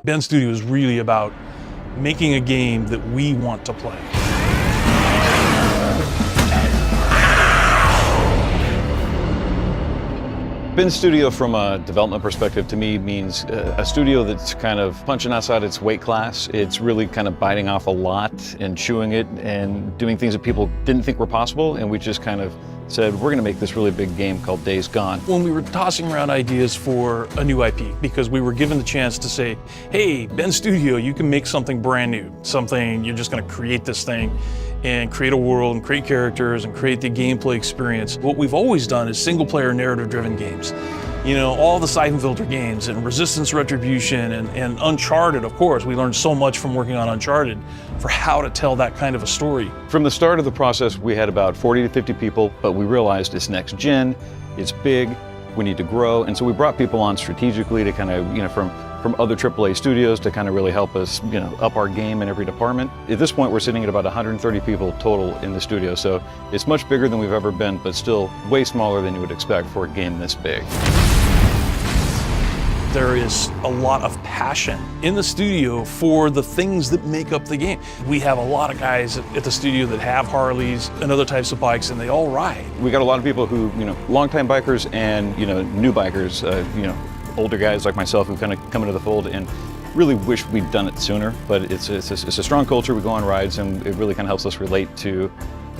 Ben Studio is really about making a game that we want to play. Ben Studio, from a development perspective, to me means a studio that's kind of punching outside its weight class. It's really kind of biting off a lot and chewing it and doing things that people didn't think were possible, and we just kind of said, we're going to make this really big game called Days Gone. When we were tossing around ideas for a new IP, because we were given the chance to say, hey, Ben Studio, you can make something brand new, something, you're just going to create this thing and create a world and create characters and create the gameplay experience. What we've always done is single-player narrative-driven games. You know, all the Siphon Filter games and Resistance Retribution and Uncharted, of course. We learned so much from working on Uncharted for how to tell that kind of a story. From the start of the process, we had about 40 to 50 people, but we realized it's next gen, it's big, we need to grow. And so we brought people on strategically to kind of, from other AAA studios to kind of really help us, up our game in every department. At this point, we're sitting at about 130 people total in the studio. So it's much bigger than we've ever been, but still way smaller than you would expect for a game this big. There is a lot of passion in the studio for the things that make up the game. We have a lot of guys at the studio that have Harleys and other types of bikes, and they all ride. We got a lot of people who, longtime bikers and, new bikers, older guys like myself who kind of come into the fold and really wish we'd done it sooner. But it's a strong culture. We go on rides, and it really kind of helps us relate to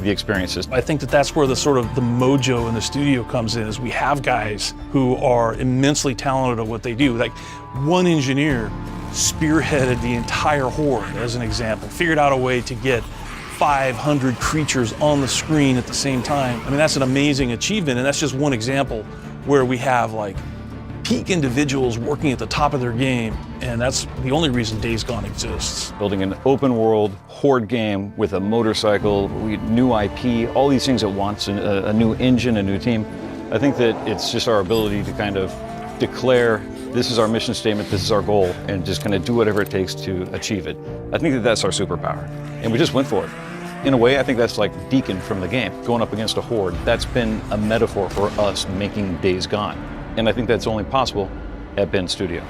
the experiences. I think that's where the mojo in the studio comes in, is we have guys who are immensely talented at what they do. Like, one engineer spearheaded the entire horde, as an example, figured out a way to get 500 creatures on the screen at the same time. I mean, that's an amazing achievement, and that's just one example where we have peak individuals working at the top of their game, and that's the only reason Days Gone exists. Building an open world horde game with a motorcycle, new IP, all these things at once, and a new engine, a new team. I think that it's just our ability to kind of declare, this is our mission statement, this is our goal, and just kind of do whatever it takes to achieve it. I think that that's our superpower, and we just went for it. In a way, I think that's like Deacon from the game, going up against a horde. That's been a metaphor for us making Days Gone. And I think that's only possible at Ben Studio.